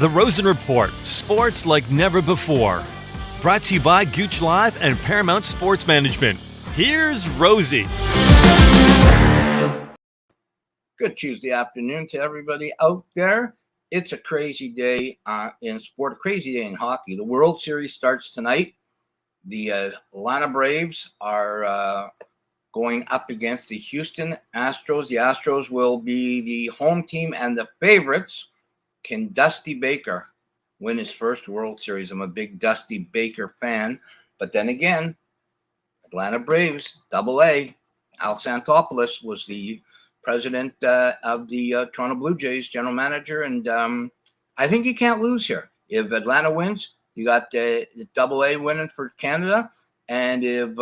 The Rosen Report, sports like never before. Brought to you by Gooch Live and Paramount Sports Management. Here's Rosie. Good Tuesday afternoon to everybody out there. It's a crazy day in sport, a crazy day in hockey. The World Series starts tonight. The Atlanta Braves are going up against the Houston Astros. The Astros will be the home team and the favorites. Can Dusty Baker win his first World Series? I'm a big Dusty Baker fan. But then again, Atlanta Braves, Double-A, Al Santopoulos was the president of the Toronto Blue Jays, general manager, and I think you can't lose here. If Atlanta wins, you got Double-A winning for Canada, and if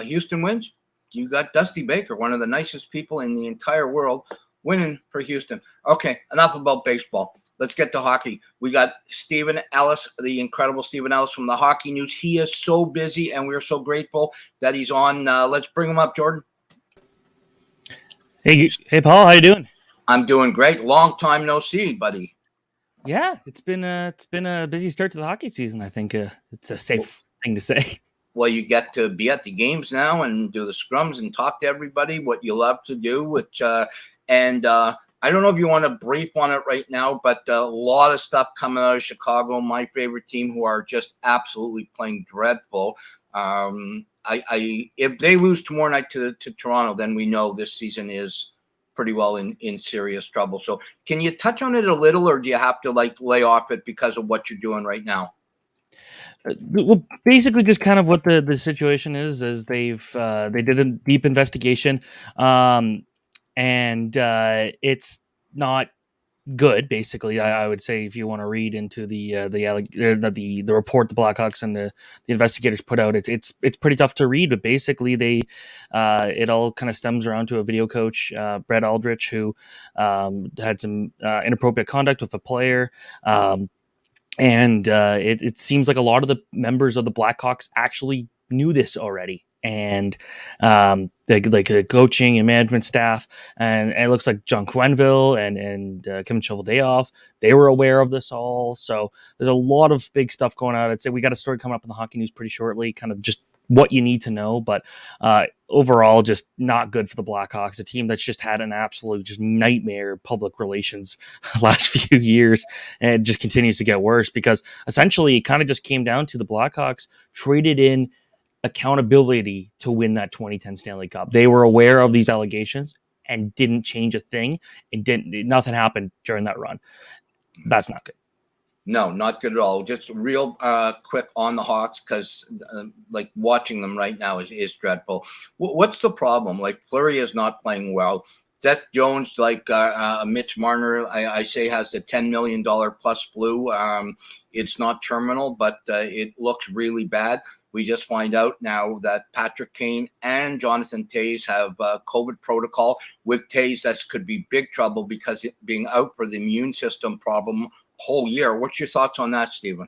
Houston wins, you got Dusty Baker, one of the nicest people in the entire world, winning for Houston. Okay, enough about baseball. Let's get to hockey. We got Steven Ellis, the incredible Steven Ellis from the Hockey News. He is so busy, and we're so grateful that he's on. Let's bring him up, Jordan. Hey, Paul, how you doing? I'm doing great. Long time no see, buddy. Yeah, it's been a busy start to the hockey season. I think it's a safe thing to say. Well, you get to be at the games now and do the scrums and talk to everybody, what you love to do, which I don't know if you want to brief on it right now, but a lot of stuff coming out of Chicago, my favorite team, who are just absolutely playing dreadful. If they lose tomorrow night to Toronto, then we know this season is pretty well in serious trouble. So can you touch on it a little, or do you have to lay off it because of what you're doing right now? Well, basically, just kind of what the situation is they did a deep investigation, and it's not good. Basically, I would say, if you want to read into the report the Blackhawks and the investigators put out, it's pretty tough to read. But basically, it all kind of stems around to a video coach, Brett Aldrich, who had some inappropriate conduct with a player. And it seems like a lot of the members of the Blackhawks actually knew this already. And the coaching and management staff, and it looks like John Quenneville and Kevin Cheveldayoff, they were aware of this all. So there's a lot of big stuff going on. I'd say we got a story coming up in the Hockey News pretty shortly, kind of just what you need to know. But overall, just not good for the Blackhawks, a team that's just had an absolute just nightmare public relations last few years, and it just continues to get worse because essentially it kind of just came down to the Blackhawks traded in accountability to win that 2010 Stanley Cup. They were aware of these allegations and didn't change a thing, and nothing happened during that run. That's not good. No, not good at all. Just real quick on the Hawks, because watching them right now is dreadful. What's the problem? Fleury is not playing well. Seth Jones, Mitch Marner, I say, has the $10 million plus flu. It's not terminal, but it looks really bad. We just find out now that Patrick Kane and Jonathan Toews have COVID protocol. With Toews, that could be big trouble because it being out for the immune system problem whole year. What's your thoughts on that, Steven?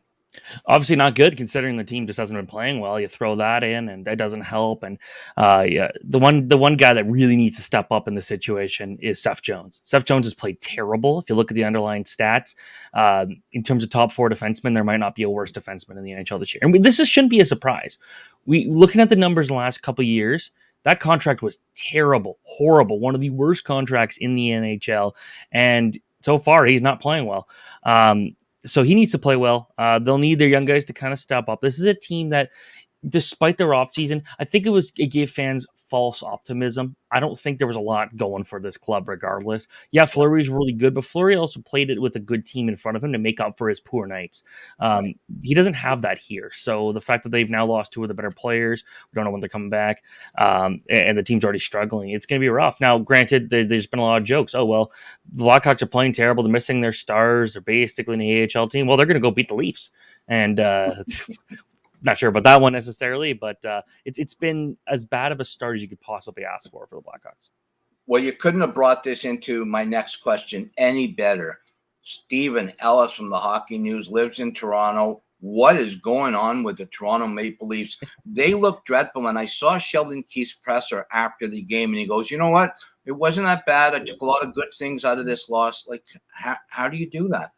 Obviously not good, considering the team just hasn't been playing well. You throw that in, and that doesn't help. And the one guy that really needs to step up in the situation is Seth Jones. Seth Jones has played terrible. If you look at the underlying stats, in terms of top four defensemen, there might not be a worse defenseman in the NHL this year. And this shouldn't be a surprise. Looking at the numbers in the last couple of years, that contract was terrible, horrible, one of the worst contracts in the NHL. And so far, he's not playing well. So he needs to play well. They'll need their young guys to kind of step up. This is a team that, despite their off season, I think it gave fans false optimism. I don't think there was a lot going for this club regardless. Yeah, Fleury's really good, but Fleury also played it with a good team in front of him to make up for his poor nights. He doesn't have that here. So the fact that they've now lost two of the better players, we don't know when they're coming back, and the team's already struggling, it's going to be rough. Now, granted, there's been a lot of jokes. Oh, well, the Blackhawks are playing terrible. They're missing their stars. They're basically an AHL team. Well, they're going to go beat the Leafs. And not sure about that one necessarily, but it's been as bad of a start as you could possibly ask for the Blackhawks. Well, you couldn't have brought this into my next question any better. Steven Ellis from the Hockey News lives in Toronto. What is going on with the Toronto Maple Leafs? They look dreadful, and I saw Sheldon Keefe's presser after the game, and he goes, you know what? It wasn't that bad. I took a lot of good things out of this loss. How do you do that?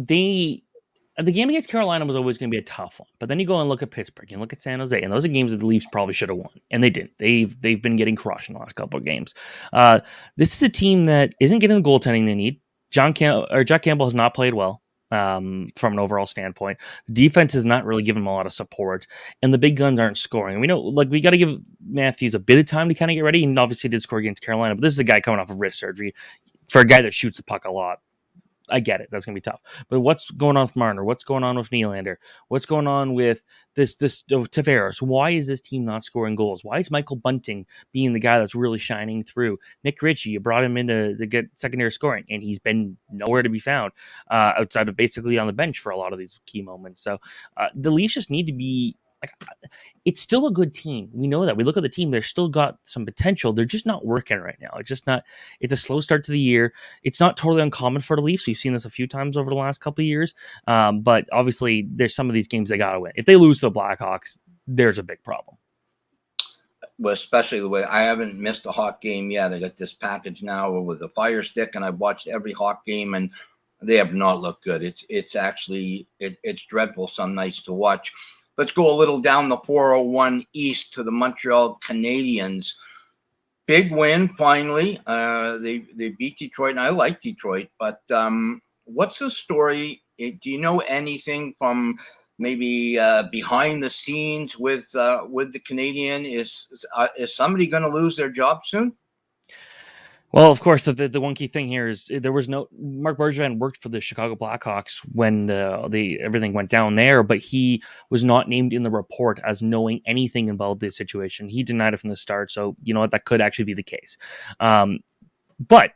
the game against Carolina was always going to be a tough one, but then you go and look at Pittsburgh and look at San Jose, and those are games that the Leafs probably should have won, and they didn't. They've been getting crushed in the last couple of games. This is a team that isn't getting the goaltending they need. Jack Campbell has not played well from an overall standpoint. The defense has not really given him a lot of support, and the big guns aren't scoring. We know, we got to give Matthews a bit of time to kind of get ready, and obviously did score against Carolina, but this is a guy coming off of wrist surgery. For a guy that shoots the puck a lot, I get it. That's going to be tough. But what's going on with Marner? What's going on with Nylander? What's going on with this Tavares? Why is this team not scoring goals? Why is Michael Bunting being the guy that's really shining through? Nick Ritchie, you brought him in to get secondary scoring, and he's been nowhere to be found outside of basically on the bench for a lot of these key moments. So the Leafs just need to be it's still a good team. We know that. We look at the team, they're still got some potential. They're just not working right now. It's a slow start to the year. It's not totally uncommon for the Leafs. We've seen this a few times over the last couple of years. But obviously there's some of these games they got to win. If they lose to the Blackhawks, there's a big problem. Well, especially the way I haven't missed a Hawk game yet. I got this package now with a Fire Stick, and I've watched every Hawk game, and they have not looked good. It's actually dreadful some nights to watch. Let's go a little down the 401 East to the Montreal Canadiens. Big win, finally. They beat Detroit, and I like Detroit. But what's the story? Do you know anything from maybe behind the scenes with the Canadian? Is somebody going to lose their job soon? Well, of course, the one key thing here is there was no Mark Bergevin worked for the Chicago Blackhawks when the everything went down there, but he was not named in the report as knowing anything about this situation. He denied it from the start, so you know what, that could actually be the case. But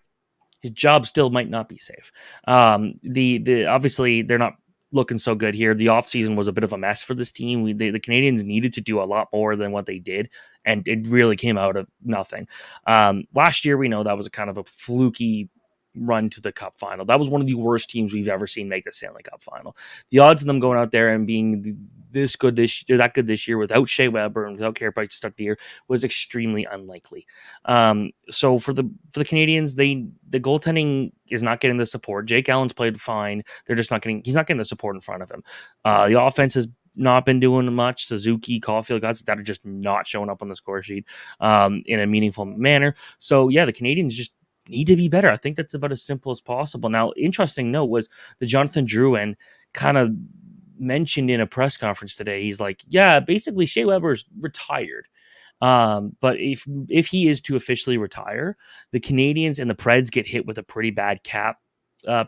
his job still might not be safe. The obviously they're not looking so good here. The offseason was a bit of a mess for this team. The Canadians needed to do a lot more than what they did, and it really came out of nothing. Last year, we know that was a kind of a fluky run to the Cup final. That was one of the worst teams we've ever seen make the Stanley Cup final. The odds of them going out there and being that good this year without Shea Weber and without Carey Price to start the year was extremely unlikely. So for the Canadians, the goaltending is not getting the support. Jake Allen's played fine. He's not getting the support in front of him. The offense has not been doing much. Suzuki, Caulfield, guys that are just not showing up on the score sheet in a meaningful manner. So yeah, the Canadians just need to be better. I think that's about as simple as possible. Now, interesting note was the Jonathan Drouin kind of mentioned in a press conference today. He's like, yeah, basically Shea Weber's retired. But if he is to officially retire, the Canadians and the Preds get hit with a pretty bad cap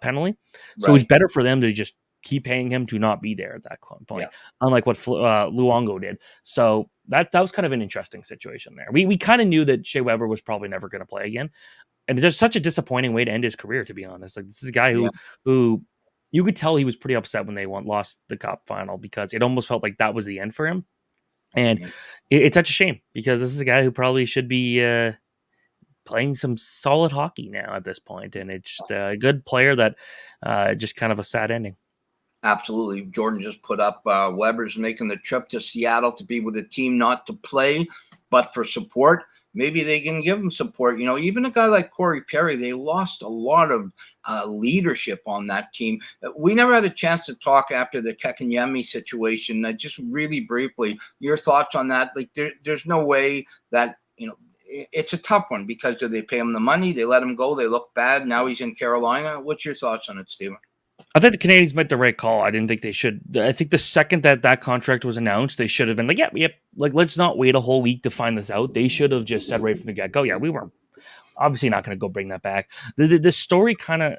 penalty. So It's better for them to just keep paying him to not be there at that point, unlike what Luongo did. So that was kind of an interesting situation there. We kind of knew that Shea Weber was probably never going to play again. And it's just such a disappointing way to end his career, to be honest. Like, this is a guy who you could tell he was pretty upset when they lost the Cup final, because it almost felt like that was the end for him. And it's such a shame, because this is a guy who probably should be playing some solid hockey now at this point. And it's just a good player that just kind of a sad ending. Absolutely. Jordan just put up Weber's making the trip to Seattle to be with the team, not to play, but for support. Maybe they can give him support. You know, even a guy like Corey Perry, they lost a lot of leadership on that team. We never had a chance to talk after the Kotkaniemi situation. Just really briefly, your thoughts on that? Like, there's no way that, you know, it's a tough one, because they pay him the money, they let him go, they look bad. Now he's in Carolina. What's your thoughts on it, Steven? I think the Canadians made the right call. I didn't think they should. I think the second that contract was announced, they should have been like, yep. Like, let's not wait a whole week to find this out. They should have just said right from the get-go, yeah, we weren't obviously not going to go bring that back. The story kind of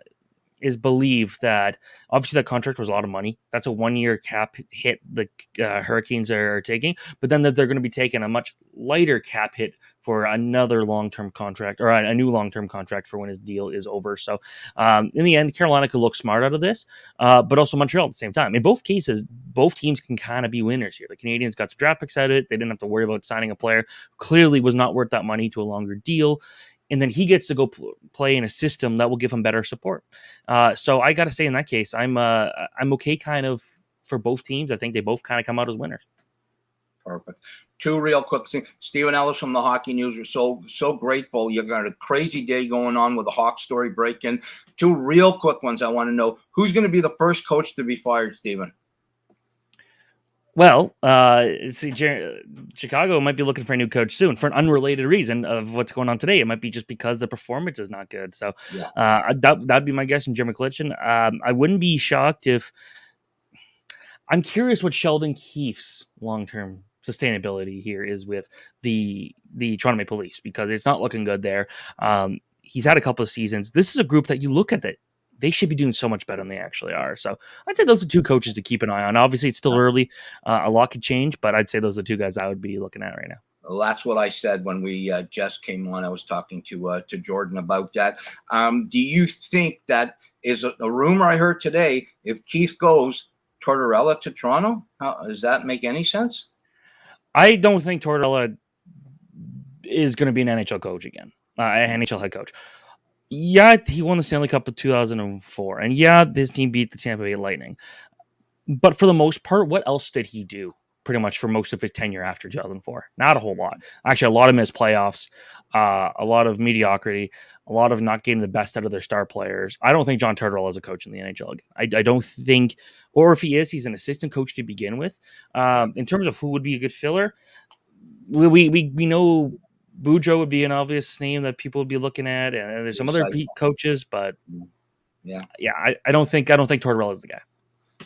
is believed that obviously that contract was a lot of money. That's a 1-year cap hit the Hurricanes are taking, but then that they're going to be taking a much lighter cap hit for another long-term contract, or a new long-term contract for when his deal is over. So in the end, Carolina could look smart out of this, but also Montreal at the same time. In both cases, both teams can kind of be winners here. The Canadians got some draft picks out of it. They didn't have to worry about signing a player who clearly was not worth that money to a longer deal. And then he gets to go play in a system that will give him better support. So I got to say, in that case, I'm okay kind of for both teams. I think they both kind of come out as winners. Perfect. Two real quick things. Steven Ellis from the Hockey News. We're so grateful. You've got a crazy day going on with the Hawk story breaking. Two real quick ones I want to know. Who's going to be the first coach to be fired, Steven? Well, Chicago might be looking for a new coach soon for an unrelated reason of what's going on today. It might be just because the performance is not good. So that'd be my guess in Jim McClitchin. I wouldn't be shocked if – I'm curious what Sheldon Keefe's long-term sustainability here is with the Toronto Maple Leafs, because it's not looking good there. He's had a couple of seasons. This is a group that you look at that they should be doing so much better than they actually are. So I'd say those are two coaches to keep an eye on. Obviously, it's still early. A lot could change, but I'd say those are the two guys I would be looking at right now. Well, that's what I said when we just came on. I was talking to Jordan about that. Do you think that is a rumor I heard today? If Keefe goes, Tortorella to Toronto, does that make any sense? I don't think Tortorella is going to be an NHL coach again, an NHL head coach. Yeah, he won the Stanley Cup in 2004. And yeah, this team beat the Tampa Bay Lightning. But for the most part, what else did he do pretty much for most of his tenure after 2004? Not a whole lot. Actually, a lot of missed playoffs, a lot of mediocrity, a lot of not getting the best out of their star players. I don't think John Tortorella is a coach in the NHL again. I don't think, or if he is, he's an assistant coach to begin with. In terms of who would be a good filler, we know Boudreau would be an obvious name that people would be looking at, and there's some other coaches, but I don't think Tortorella is the guy.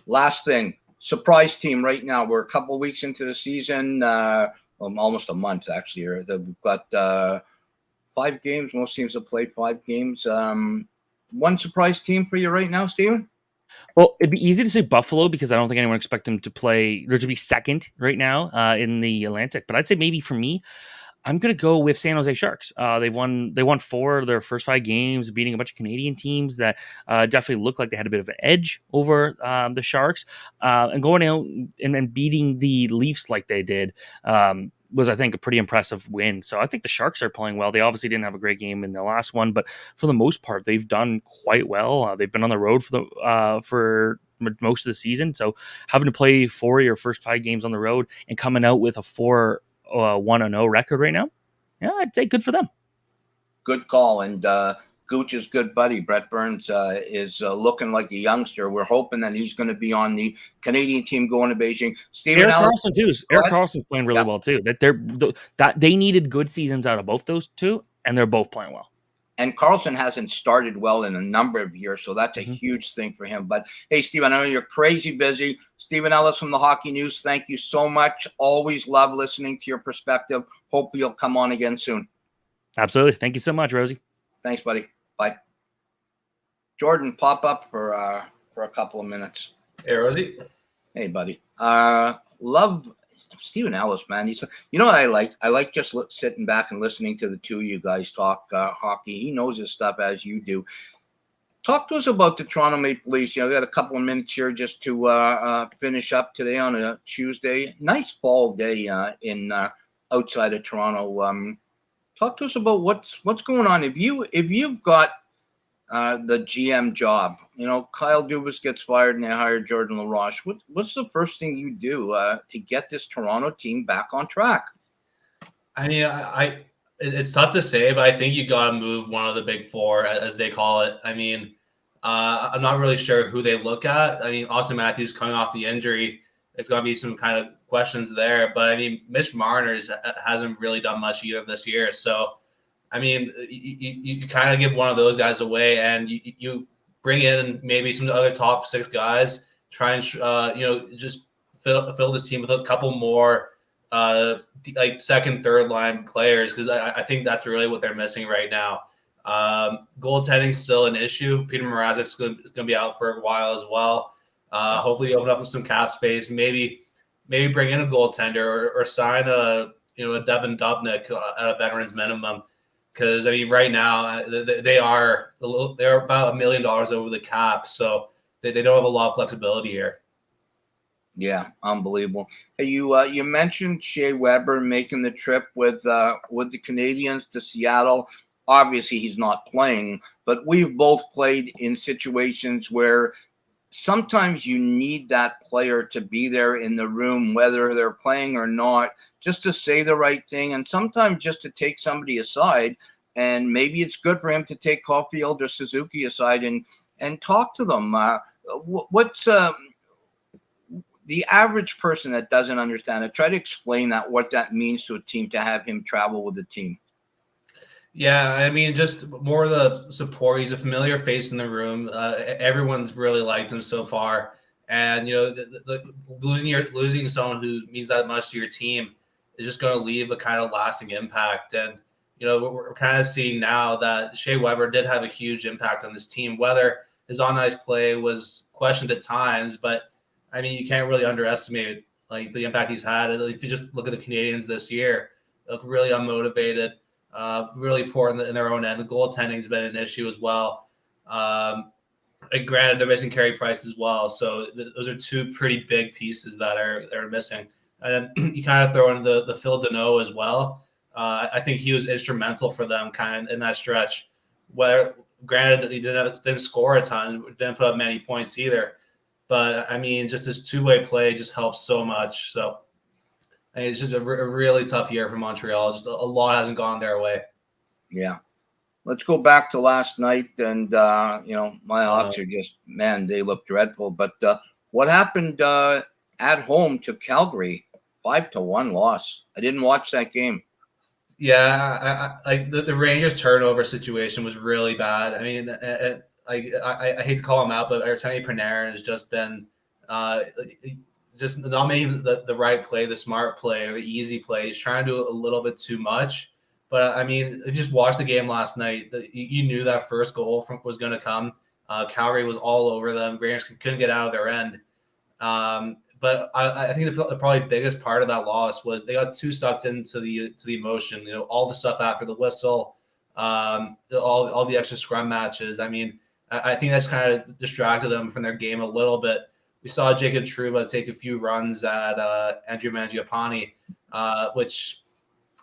Last thing, surprise team right now. We're a couple of weeks into the season, almost a month actually. We've got 5 games. Most teams have played 5 games. One surprise team for you right now, Steven? Well, it'd be easy to say Buffalo because I don't think anyone expects them to play or to be second right now in the Atlantic. But I'd say maybe for me, I'm going to go with San Jose Sharks. They won 4 of their first 5 games, beating a bunch of Canadian teams that definitely looked like they had a bit of an edge over the Sharks. And going out and beating the Leafs like they did was, I think, a pretty impressive win. So I think the Sharks are playing well. They obviously didn't have a great game in the last one, but for the most part, they've done quite well. They've been on the road for most of the season. So having to play 4 of your first 5 games on the road and coming out with a 1-0 record right now, yeah, I'd say good for them. Good call. And Gooch's good buddy, Brett Burns, is looking like a youngster. We're hoping that he's going to be on the Canadian team going to Beijing. Steven Erik Ellis, Karlsson too. Erik Karlsson's playing really well too. That they needed good seasons out of both those two, and they're both playing well. And Karlsson hasn't started well in a number of years, so that's a huge thing for him. But, hey, Steven, I know you're crazy busy. Steven Ellis from the Hockey News, thank you so much. Always love listening to your perspective. Hope you'll come on again soon. Absolutely. Thank you so much, Rosie. Thanks, buddy. Bye. Jordan, pop up for a couple of minutes. Hey, Rosie. Hey, buddy. Love Steven Ellis, man. He's, you know what I like? I like just sitting back and listening to the two of you guys talk hockey. He knows his stuff as you do. Talk to us about the Toronto Maple Leafs. You know, we got a couple of minutes here just to finish up today on a Tuesday. Nice fall day in outside of Toronto. Talk to us about what's going on. If you've got the GM job, you know, Kyle Dubas gets fired and they hire Jordan LaRoche. What's the first thing you do to get this Toronto team back on track? I mean, it's tough to say, but I think you got to move one of the big four, as they call it. I mean, I'm not really sure who they look at. I mean, Austin Matthews coming off the injury, it's going to be some kind of questions there. But I mean, Mitch Marner hasn't really done much either this year. So, I mean, you kind of give one of those guys away, and you bring in maybe some other top 6 guys, try and just fill this team with a couple more like second, third line players, because I think that's really what they're missing right now. Goaltending's still an issue. Peter Mrazek's going to be out for a while as well. Hopefully, open up with some cap space. Maybe bring in a goaltender or sign a Devin Dubnyk at a veterans minimum. Because I mean, right now they're about $1 million over the cap, so they don't have a lot of flexibility here. Yeah, unbelievable. Hey, you mentioned Shea Weber making the trip with the Canadiens to Seattle. Obviously, he's not playing, but we've both played in situations where sometimes you need that player to be there in the room, whether they're playing or not, just to say the right thing, and sometimes just to take somebody aside. And maybe it's good for him to take Caulfield or Suzuki aside and talk to them. What's the average person that doesn't understand it? Try to explain what that means to a team to have him travel with the team. Yeah, I mean, just more of the support. He's a familiar face in the room. Everyone's really liked him so far, and losing someone who means that much to your team is just going to leave a kind of lasting impact. And we're kind of seeing now that Shea Weber did have a huge impact on this team. Whether his on-ice play was questioned at times, but I mean, you can't really underestimate like the impact he's had. If you just look at the Canadians this year, they look really unmotivated. Really poor in their own end. The goaltending has been an issue as well. And granted, they're missing Carey Price as well. So those are two pretty big pieces that are missing. And then you kind of throw in the Phil Deneau as well. I think he was instrumental for them kind of in that stretch. Where granted he didn't score a ton, didn't put up many points either. But I mean, just his two-way play just helps so much. So. It's just a really tough year for Montreal. Just a lot hasn't gone their way. Yeah. Let's go back to last night. And, my Hawks are just, man, they look dreadful. But what happened at home to Calgary? 5-1 loss. I didn't watch that game. Yeah, the Rangers turnover situation was really bad. I mean, I hate to call him out, but Artemi Panarin has just been just not making the right play, the smart play, or the easy play. He's trying to do a little bit too much. But, I mean, if you just watched the game last night, you knew that first goal was going to come. Calgary was all over them. Rangers couldn't get out of their end. But I think the probably biggest part of that loss was they got too sucked into the emotion. All the stuff after the whistle, all the extra scrum matches. I mean, I think that's kind of distracted them from their game a little bit. We saw Jacob Trouba take a few runs at Andrew Mangiapane, which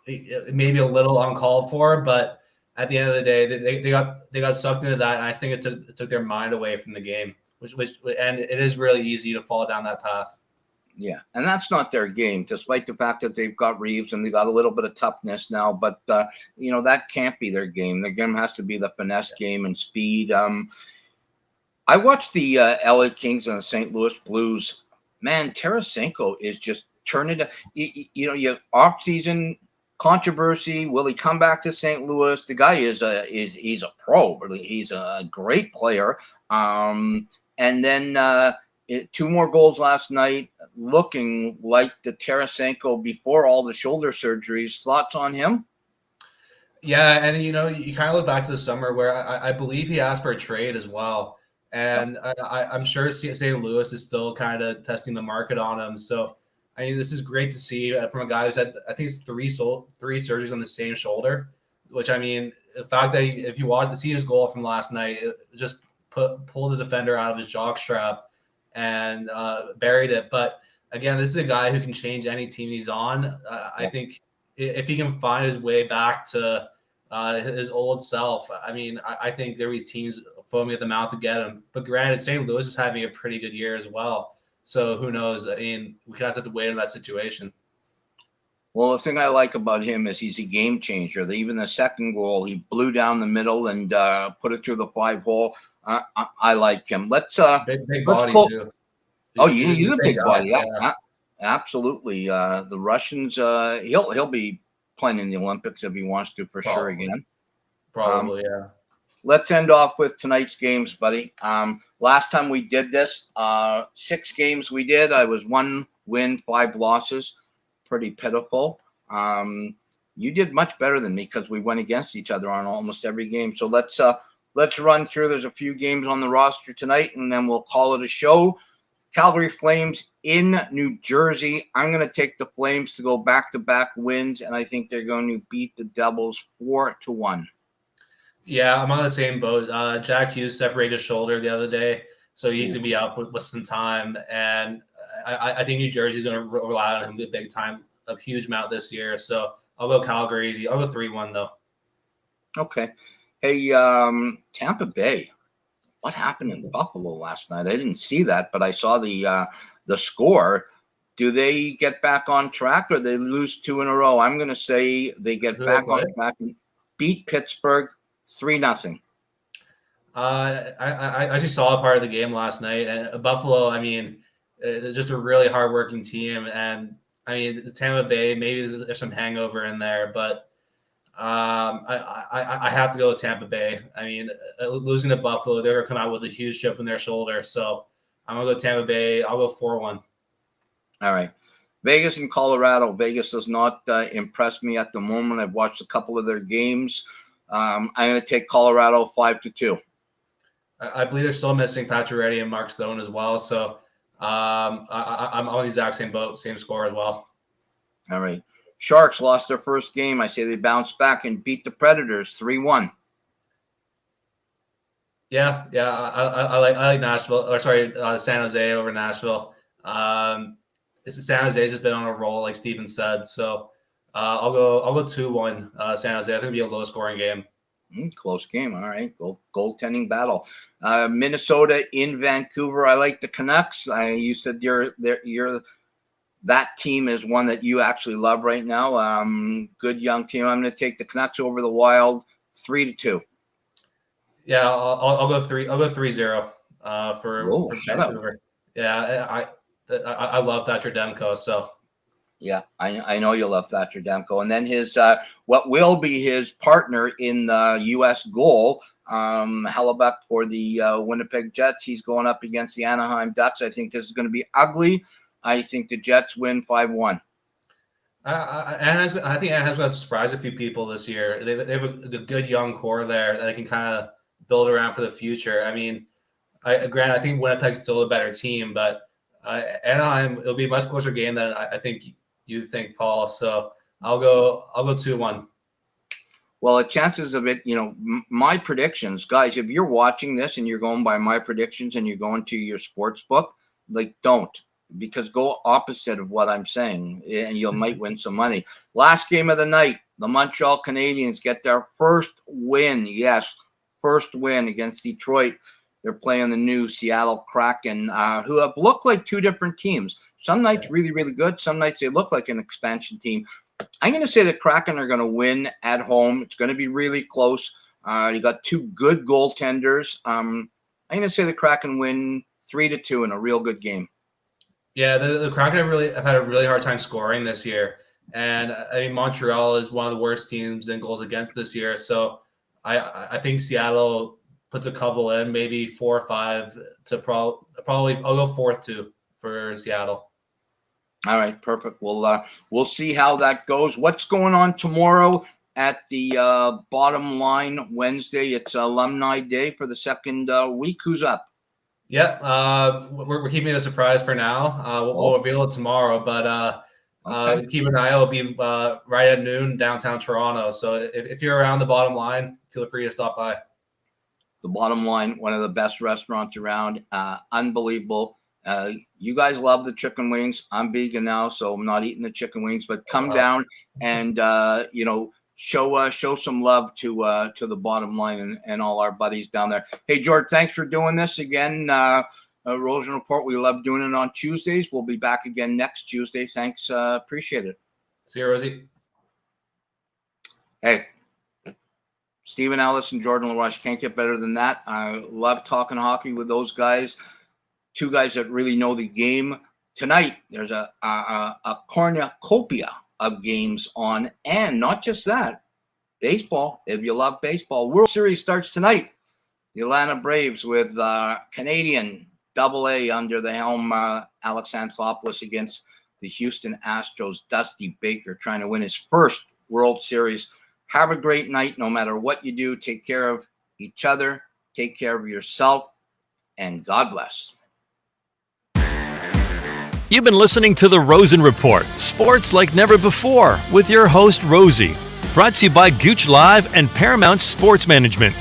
may be a little uncalled for, but at the end of the day, they got sucked into that, and I think it took their mind away from the game, which and it is really easy to fall down that path. Yeah, and that's not their game, despite the fact that they've got Reeves and they got a little bit of toughness now. But that can't be their game. Their game has to be the finesse game and speed. I watched the LA Kings and the St. Louis Blues. Man, Tarasenko is just turning to, you have off-season controversy. Will he come back to St. Louis? The guy he's a pro. Really, he's a great player. And then 2 more goals last night, looking like the Tarasenko before all the shoulder surgeries. Thoughts on him? Yeah, and you kind of look back to the summer where I believe he asked for a trade as well. And I'm sure St. Louis is still kind of testing the market on him. So, I mean, this is great to see from a guy who's had, I think it's three surgeries on the same shoulder, which, I mean, the fact that if you want to see his goal from last night, it just pulled the defender out of his jockstrap and buried it. But again, this is a guy who can change any team he's on. I think if he can find his way back to his old self, I mean, I think there will be teams foaming at the mouth to get him. But granted, St. Louis is having a pretty good year as well. So who knows? I mean, we just have to wait on that situation. Well, the thing I like about him is he's a game changer. Even the second goal, he blew down the middle and put it through the 5-hole. I like him. Let's big body too. He's a big body. Yeah. Absolutely. The Russians, he'll be playing in the Olympics if he wants to, for sure again. Probably, yeah. Let's end off with tonight's games, buddy. Last time we did this, 6 games we did. I was 1 win, 5 losses. Pretty pitiful. You did much better than me because we went against each other on almost every game. So let's run through. There's a few games on the roster tonight, and then we'll call it a show. Calgary Flames in New Jersey. I'm going to take the Flames to go back-to-back wins, and I think they're going to beat the Devils 4-1. Yeah, I'm on the same boat. Jack Hughes separated his shoulder the other day, so he's going to be out with some time. And I think New Jersey's going to rely on him big time, a huge amount this year. So I'll go Calgary. I'll go 3-1, though. Okay. Hey, Tampa Bay. What happened in Buffalo last night? I didn't see that, but I saw the score. Do they get back on track, or they lose 2 in a row? I'm going to say they get back on track and beat Pittsburgh 3-0. I actually saw a part of the game last night, and Buffalo, I mean, it's just a really hardworking team, and I mean, the Tampa Bay, maybe there's some hangover in there, but I have to go with Tampa Bay. I mean, losing to Buffalo, they're going to come out with a huge chip on their shoulder, so I'm going to go Tampa Bay. I'll go 4-1. All right. Vegas and Colorado. Vegas does not impress me at the moment. I've watched a couple of their games. I'm going to take Colorado 5-2. I believe they're still missing Pacioretty and Mark Stone as well. So I'm on the exact same boat, same score as well. All right. Sharks lost their first game. I say they bounced back and beat the Predators 3-1. Yeah. I like Nashville. Or sorry, San Jose over Nashville. San Jose's just been on a roll, like Steven said. So I'll go 2-1 San Jose. I think it'll be a low scoring game. Close game. All right. Goaltending battle. Minnesota in Vancouver. I like the Canucks. You said you're that team is one that you actually love right now. Good young team. I'm going to take the Canucks over the Wild 3-2. Yeah, I'll go 3. I'll go 3-0 for Vancouver. Yeah, I love Thatcher Demko. So yeah, I know you love Thatcher Demko, and then his what will be his partner in the U.S. goal, Hellebuck for the Winnipeg Jets. He's going up against the Anaheim Ducks. I think this is going to be ugly. I think the Jets win 5-1. I think Anaheim's going to surprise a few people this year. They have a good young core there that they can kind of build around for the future. I mean, granted, I think Winnipeg's still a better team, but Anaheim, it'll be a much closer game than I think you think, Paul. So I'll go 2-1. Well, the chances of it, my predictions, guys, if you're watching this and you're going by my predictions and you're going to your sports book, don't, because go opposite of what I'm saying and you might win some money. Last game of the night, the Montreal Canadiens get their first win. Yes, first win against Detroit. They're playing the new Seattle Kraken, who have looked like two different teams. Some nights really, really good. Some nights they look like an expansion team. I'm going to say the Kraken are going to win at home. It's going to be really close. You got two good goaltenders. I'm going to say the Kraken win 3-2 in a real good game. Yeah, the Kraken have had a really hard time scoring this year. And I mean, Montreal is one of the worst teams in goals against this year. So I think Seattle puts a couple in, maybe 4 or 5 to probably I'll go 4-2 for Seattle. All right, perfect. We'll see how that goes. What's going on tomorrow at the Bottom Line Wednesday? It's Alumni Day for the second week. Who's up? Yep, we're keeping it a surprise for now. We'll reveal it tomorrow, but okay. Keep an eye. It'll be right at noon downtown Toronto. So if you're around the Bottom Line, feel free to stop by. The Bottom Line, one of the best restaurants around. Unbelievable. You guys love the chicken wings. I'm vegan now, so I'm not eating the chicken wings. But come down and show some love to the Bottom Line and all our buddies down there. Hey, George, thanks for doing this again. Rosen Report. We love doing it on Tuesdays. We'll be back again next Tuesday. Thanks. Appreciate it. See you, Rosie. Hey. Steven Ellis and Jordan LaRoche, can't get better than that. I love talking hockey with those guys. Two guys that really know the game. Tonight, there's a cornucopia of games on, and not just that, baseball. If you love baseball, World Series starts tonight. The Atlanta Braves with Canadian AA under the helm, Alex Anthopoulos against the Houston Astros. Dusty Baker trying to win his first World Series. Have a great night. No matter what you do, take care of each other, take care of yourself, and God bless. You've been listening to the Rosen Report, sports like never before, with your host, Rosie. Brought to you by Gooch Live and Paramount Sports Management.